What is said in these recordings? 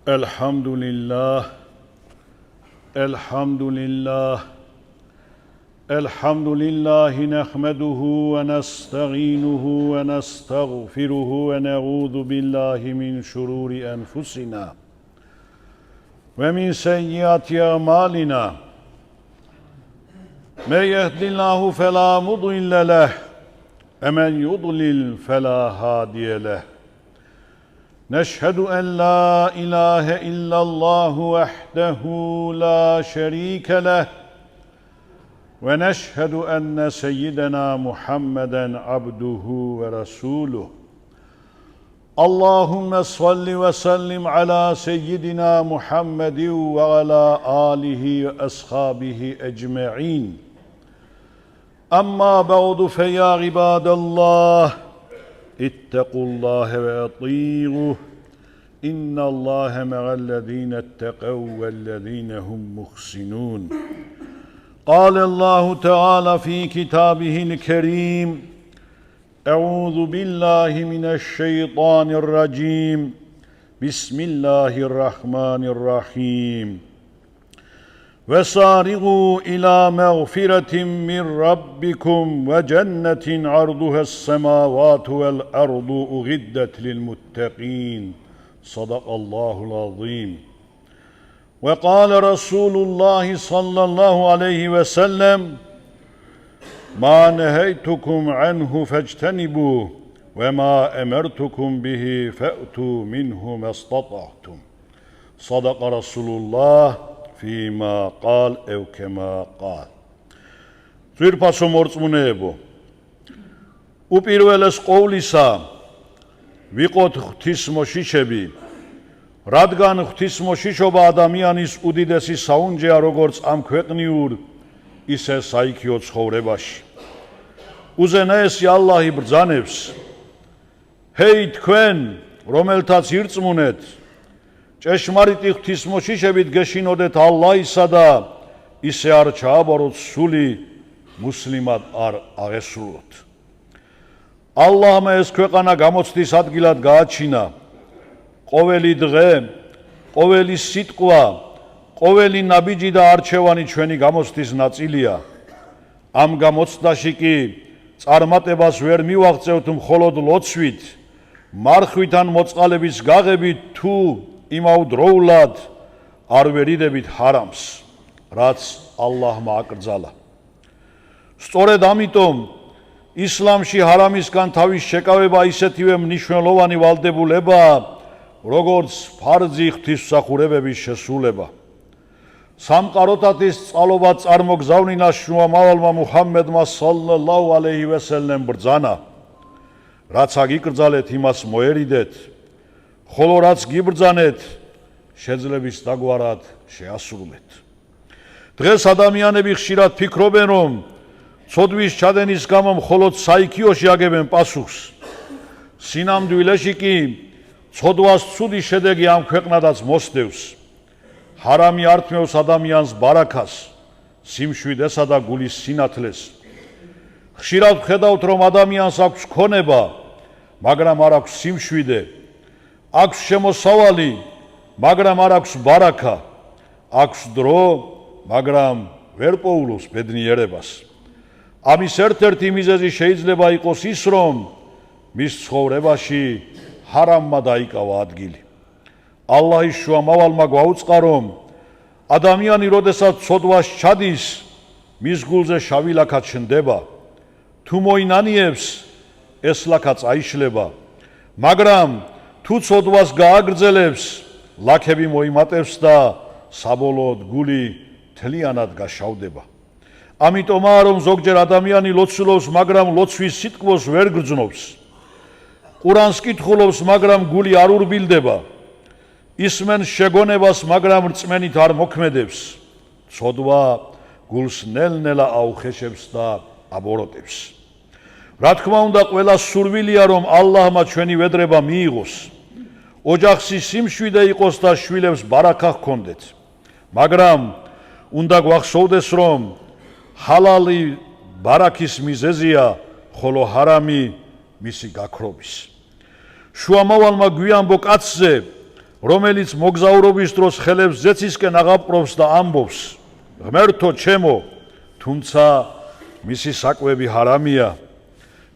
الحمد لله الحمد لله الحمد لله نحمده ونستعينه ونستغفره ونعوذ بالله من شرور أنفسنا ومن سيئات أعمالنا من يهد الله فلا مضل له ومن يضلل فلا هادي له نشهد أن لا إله إلا الله وحده لا شريك له ونشهد أن سيدنا محمدًا عبده ورسوله اللهم صل وسلم على سيدنا محمد وعلى آله وأصحابه أجمعين أما بعد فيا عباد الله اتقوا الله وأطيعوه إن الله مع الذين اتقوا والذين هم محسنون قال الله تعالى في كتابه الكريم أعوذ بالله من الشيطان الرجيم بسم الله الرحمن الرحيم وسارعوا إلى مغفرة من ربكم وجنة عرضها السماوات والأرض أعدت للمتقين صدق الله العظيم وقال رسول الله صلى الله عليه وسلم ما نهيتكم عنه فاجتنبوه وما أمرتكم به فأتوا منه ما استطعتم صدق رسول الله فيما قال أو كما قال ძვირფასო მორწმუნეებო უპირველეს ყოვლისა ვიყოთ ღვთისმოშიშები რადგან ღვთისმოშიშობა ადამიანის უდიდესი საუნჯეა როგორც ამ ქვეყნიურ ისე საიქიო ცხოვრებაში უზენაესი ალლაჰი ბრძანებს ჰეი თქვენ რომელთაც ირწმუნეთ ჭეშმარიტი ღვთისმოშიშებით გეშინოდეთ ალლაჰისა და ისე არ ჩააბაროთ სული მუსლიმად არ აღესრულოთ ალლაჰმა ეს ქვეყანა გამოცდის ადგილად გააჩინა ყოველი დღე, ყოველი სიტყვა, ყოველი ნაბიჯი და არჩევანი ჩვენი გამოცდის ნაწილია. ამ გამოცდაში კი წარმატებას ვერ მივაღწევთ მხოლოდ ლოცვით, მარხვით ან მოწყალების გაღებით თუ იმავდროულად არ ვერიდებით ჰარამს, რაც ალლაჰმა აკრძალა. სწორედ ამიტომ ისლამში ჰარამისგან თავის შეკავება ისეთივე მნიშვნელოვანი ვალდებულებაა, როგორც ფარზი ღვთისმსახურებების შესრულება. სამყაროთად ის წყალობა წარმოგზავნინა შუამავალმა მუჰამმედმა სალლალლაჰუ ალეიჰი ვესალამ ბრძანა, რაც აგიკრძალეთ იმას მოერიდეთ, ხოლო რაც გიბრძანეთ შეძლების დაგვარად შეასრულეთ. დღეს ადამიანები ხშირად ფიქრობენ, რომ ცოდვის ჩადენის გამო მხოლოდ საიქიოში აგებენ პასუხს. სინამდვილეში კი ცოდვას ცუდი შედეგი ამ ქვეყნადაც მოსდევს. ჰარამი ართმევს ადამიანს ბარაქას, სიმშვიდესა და გულის სინათლეს. ხშირად ვხედავთ, რომ ადამიანს აქვს ქონება, მაგრამ არ აქვს სიმშვიდე, აქვს შემოსავალი, მაგრამ არ აქვს ბარაქა, აქვს დრო, მაგრამ ვერ პოულობს ბედნიერებას. ამის ერთ-ერთი მიზეზი შეიძლება იყოს ის, რომ მის ცხოვრებაში ჰარამმა დაიკავა ადგილი. ალლაჰის შუამავალმა გვაუწყა, რომ ადამიანი როდესაც ცოდვას ჩადის, მის გულზე შავი ლაქა ჩნდება. თუ მოინანიებს, ეს ლაქა წაიშლება, მაგრამ თუ ცოდვას გააგრძელებს, ლაქები მოიმატებს და საბოლოოდ გული თლიანად გაშავდება. ამიტომაა, რომ ზოგჯერ ადამიანი ლოცულობს, მაგრამ ლოცვის სიტყვას ვერ გრძნობს. ყურანს კითხულობს, მაგრამ გული არ ურბილდება. ისმენს შეგონებას, მაგრამ რწმენით არ მოქმედებს. ცოდვა გულს ნელ-ნელა აუხეშებს და აბოროტებს. რა თქმა უნდა, ყველა სურვილია, რომ ალლაჰმა ჩვენი ვედრება მიიღოს. ოჯახში სიმშვიდე იყოს და შვილებს ბარაქა ჰქონდეთ. მაგრამ უნდა გვახსოვდეს, რომ ჰალალი ბარაქის მიზეზია, ხოლო ჰარამი მისი გაქრობის. შუამავალმა გვიამბო კაცზე, რომელიც მოგზაურობის დროს ხელებს ზეცისკენ აღაპყრობს და ამბობს: ღმერთო ჩემო, თუმცა მისი საკვები ჰარამია,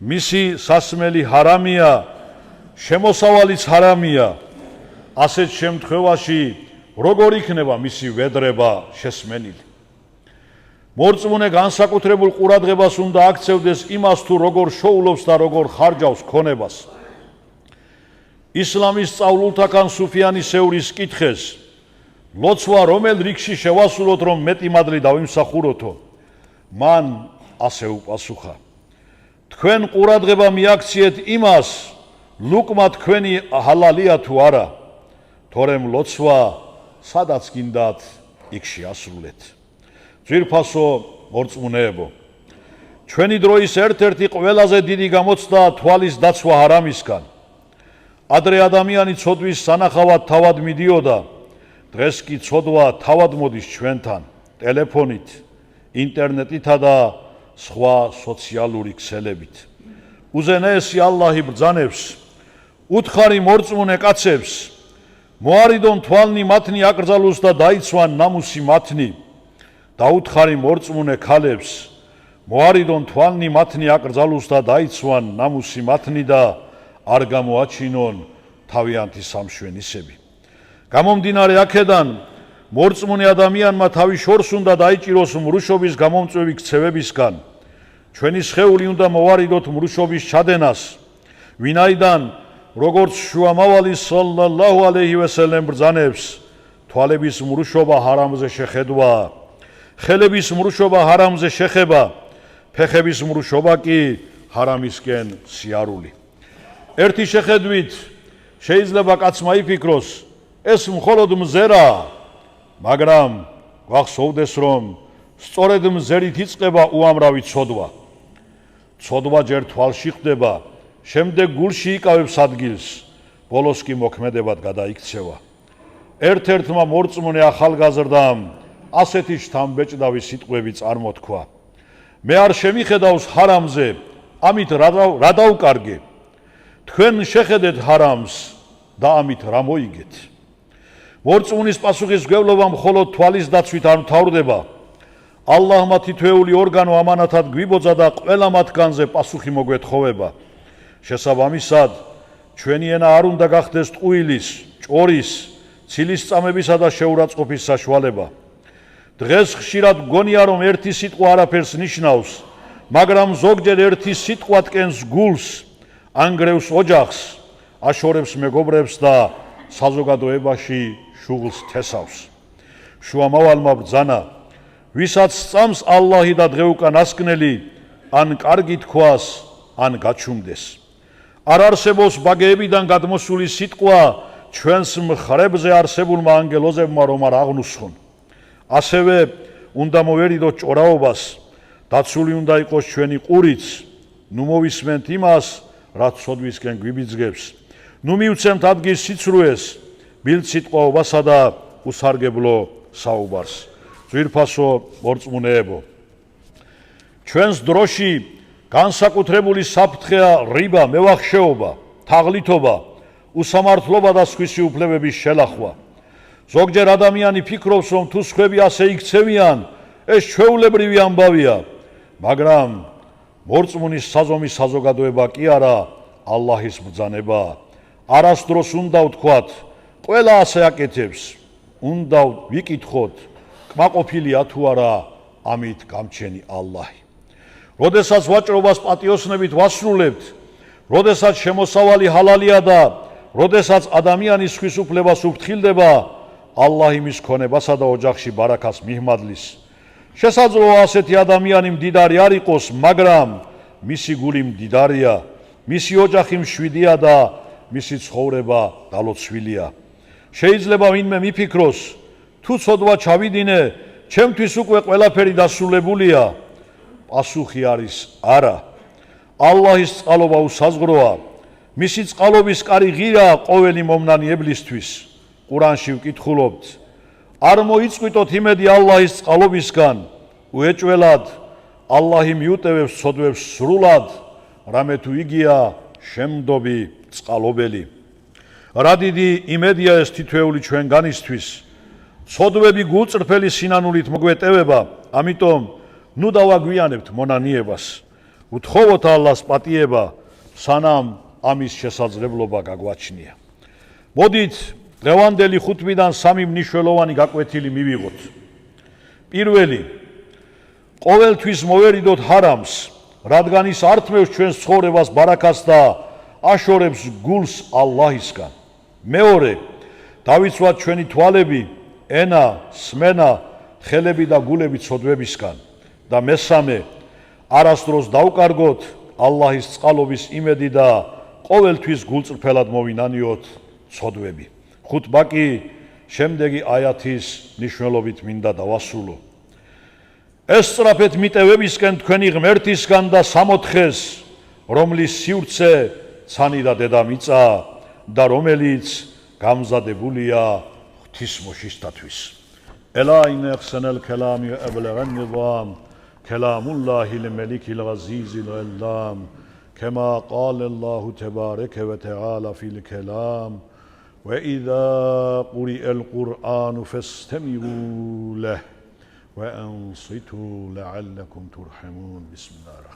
მისი სასმელი ჰარამია, შემოსავალიც ჰარამია, ასეთ შემთხვევაში როგორ იქნება მისი ვედრება შესმენილი? მორწმუნე განსაკუთრებულ ყურადღებას უნდა აქცევდეს იმას, თუ როგორ შოულობს და როგორ ხარჯავს ქონებას. ისლამის სწავლულთაგან სუფიანისეურის კითხეს: ლოცვა რომელ რიგში შევასრულოთ, რომ მეტი მადლი დავიმსახუროთო? მან ასე უპასუხა: თქვენ ყურადღება მიაქციეთ იმას, ლუკმა თქვენი ჰალალია თუ არა, თორემ ლოცვა სადაც გინდათ იქ შეასრულეთ. ძვირფასო მორწმუნეებო, ჩვენი დროის ერთ-ერთი ყველაზე დიდი გამოცდა თვალის დაცვა ჰარამისგან. ადრე ადამიანი ცოდვის სანახავად თავად მიდიოდა, დღეს კი ცოდვა თავად მოდის ჩვენთან, ტელეფონით, ინტერნეტითა და სხვა სოციალური ქსელებით. უზენაესი ალლაჰი ბრძანებს: უთხარი მორწმუნე კაცებს, მოარიდონ თვალნი მათნი აკრძალოს და დაიცვან ნამუსი მათნი. დაუთხარი მორწმუნე ქალებს, მოარიდონ თვალნი მათნი აკრძალოს და დაიცვან ნამუსი მათნი და არ გამოაჩინონ თავიანთი სამშვენისები. გამომდინარე აქედან, მორწმუნე ადამიანმა თავი შორს უნდა დაიჭიროს მრუშობის გამომწვევი ქცევებისგან. ჩვენი სხეული უნდა მოვარიდოთ მრუშობის ჩადენას, ვინაიდან როგორც შუამავალი სალლალლაჰუ ალეიჰი ვესელემ ბრძანებს, თვალების მრუშობა ჰარამზე შეხედვაა, ხელების მრუშობა ჰარამზე შეხება, ფეხების მრუშობა კი ჰარამისკენ სიარული. ერთი შეხედვით შეიძლება კაცმა იფიქროს, ეს მხოლოდ მზერაა, მაგრამ გვახსოვდეს, რომ სწორედ მზერით იწყება უამრავი ცოდვა. ცოდვა ჯერ თვალში ხდება, შემდეგ გულში იკავებს ადგილს, ბოლოს კი მოქმედებად გადაიქცევა. ერთ-ერთმა მორწმუნე ახალგაზრდამ ასეთი შთამბეჭდავი სიტყვები წარმოთქვა: მე არ შემიხედავს ჰარამზე, ამით რა დავკარგე? თქვენ შეხედეთ ჰარამს და ამით რა მოიგეთ? მორწმუნის პასუხისმგებლობა მხოლოდ თვალის დაცვით არ მთავრდება. ალლაჰმა თითოეული ორგანო ამანათად გვიბოძა და ყველა მათგანზე პასუხი მოგვეთხოვება. შესაბამისად, ჩვენი ენა არ უნდა გახდეს ტყუილის, ჭორის, ცილისწამებისა და შეურაცხყოფის საშუალება. დღეს ხშირად გონია, რომ ერთი სიტყვა არაფერს ნიშნავს, მაგრამ ზოგჯერ ერთი სიტყვა ткენს გულს, ანგრევს ოჯახს, აშორებს მეგობრებს და საზოგადოებაში შუღლს თესავს. შუამავალმა ბრძანა: ვისაც სწამს ალლაჰი და დღეუკანასკნელი, ან კარგი თქვას, ან გაჩუმდეს. არ არსებობს ბაგეებიდან გადმოსული სიტყვა ჩვენს მხრებზე არსებულმა ანგელოზებმა რომ არ აღნუსხონ. ასევე უნდა მოვერიდოთ ჭორაობას, დაცული უნდა იყოს ჩვენი ყურიც, ნუ მოვისმენთ იმას, რაც ცოდვისკენ გვიბიძგებს. ნუ მივცემთ ადგილს სიცრუეს, ბილწსიტყვაობასა და უსარგებლო საუბარს. ძვირფასო მორწმუნეებო, ჩვენს დროში განსაკუთრებული საფრთხეა რიბა, მევახშეობა, თაღლითობა, უსამართლობა და სხვისი უფლებების შელახვა. ზოგჯერ ადამიანი ფიქრობს, რომ თუ სხვები ასე იქცევიან, ეს ჩვეულებრივი ამბავია, მაგრამ მორწმუნის საზომი საზოგადოება კი არა, ალლაჰის ბრძანებაა. არასდროს უნდა ვთქვათ, ყველა ასე აკეთებს, უნდა ვიკითხოთ, კმაყოფილია თუ არა ამით გამჩენი ალლაჰი. როდესაც ვაჭრობას პატიოსნებით ვასრულებთ, როდესაც შემოსავალი ჰალალია და როდესაც ადამიანი სხვის უფლებას უფრთხილდება, ალლაჰი მის ქონებასა და ოჯახში ბარაქას მიჰმადლის. შესაძლოა ასეთი ადამიანი მდიდარი არ იყოს, მაგრამ მისი გული მდიდარია, მისი ოჯახი მშვიდია და მისი ცხოვრება დალოცვილია. შეიძლება ვინმე მიფიქროს, თუ ცოდვა ჩავიდინე, ჩემთვის უკვე ყველაფერი დასრულებულია. პასუხი არის არა. ალლაჰის წყალობა უსაზღროა, მისი წყალობის კარი ღირაა ყოველი მომნანიებლისთვის. ყურანში ვკითხულობთ: არ მოიწყვიტოთ იმედი ალლაჰის წყალობისგან, უეჭველად ალლაჰი მიუტევებს ცოდვებს სრულად, რამე თუ იგია შემდობი წყალობელი. რა დიდი იმედია ეს თითოეული ჩვენგანისთვის. ცოდვები გულწრფელი სინანულით მოგვეტევება, ამიტომ ნუ დავაგვიანებთ მონანიებას. უთხოვოთ ალლას პატიება, სანამ ამის შესაძლებლობა გაგვაჩნია. მოდით დღევანდელი ხუთბიდან სამი მნიშვნელოვანი გაკვეთილი მივიღოთ. პირველი, ყოველთვის მოვერიდოთ ჰარამს, რადგან ის ართმევს ჩვენს ცხოვრებას ბარაკას და აშორებს გულს ალლაჰისგან. მეორე, დავიცვათ ჩვენი თვალები, ენა, სმენა, ხელები და გულები ცოდვებისგან. და მესამე, არასდროს დავკარგოთ ალლაჰის წყალობის იმედი და ყოველთვის გულწრფელად მოვინანიოთ ცოდვები. ხუთბა კი შემდეგი აიათის ნიშნულობით მინდა დავასრულო. ეს სწრაფეთ მიტევებისკენ თქვენი ღმერთისგან და სამოთხეს, რომლის სივრცე ცანი და დედამიწა და რომელიც გამზადებულია ღვთისმოშიშთათვის. ელა ინა ახსენელ ქელამი ვა აბლაღან ნიზამ ქელამულლაჰი ლმელიქილ ღაზიზილ ғალლამ كما قال الله تبارك وتعالى في الكلام وإذا قرئ القرآن فاستمعوا له وأنصتوا لعلكم ترحمون بسم الله الرحمن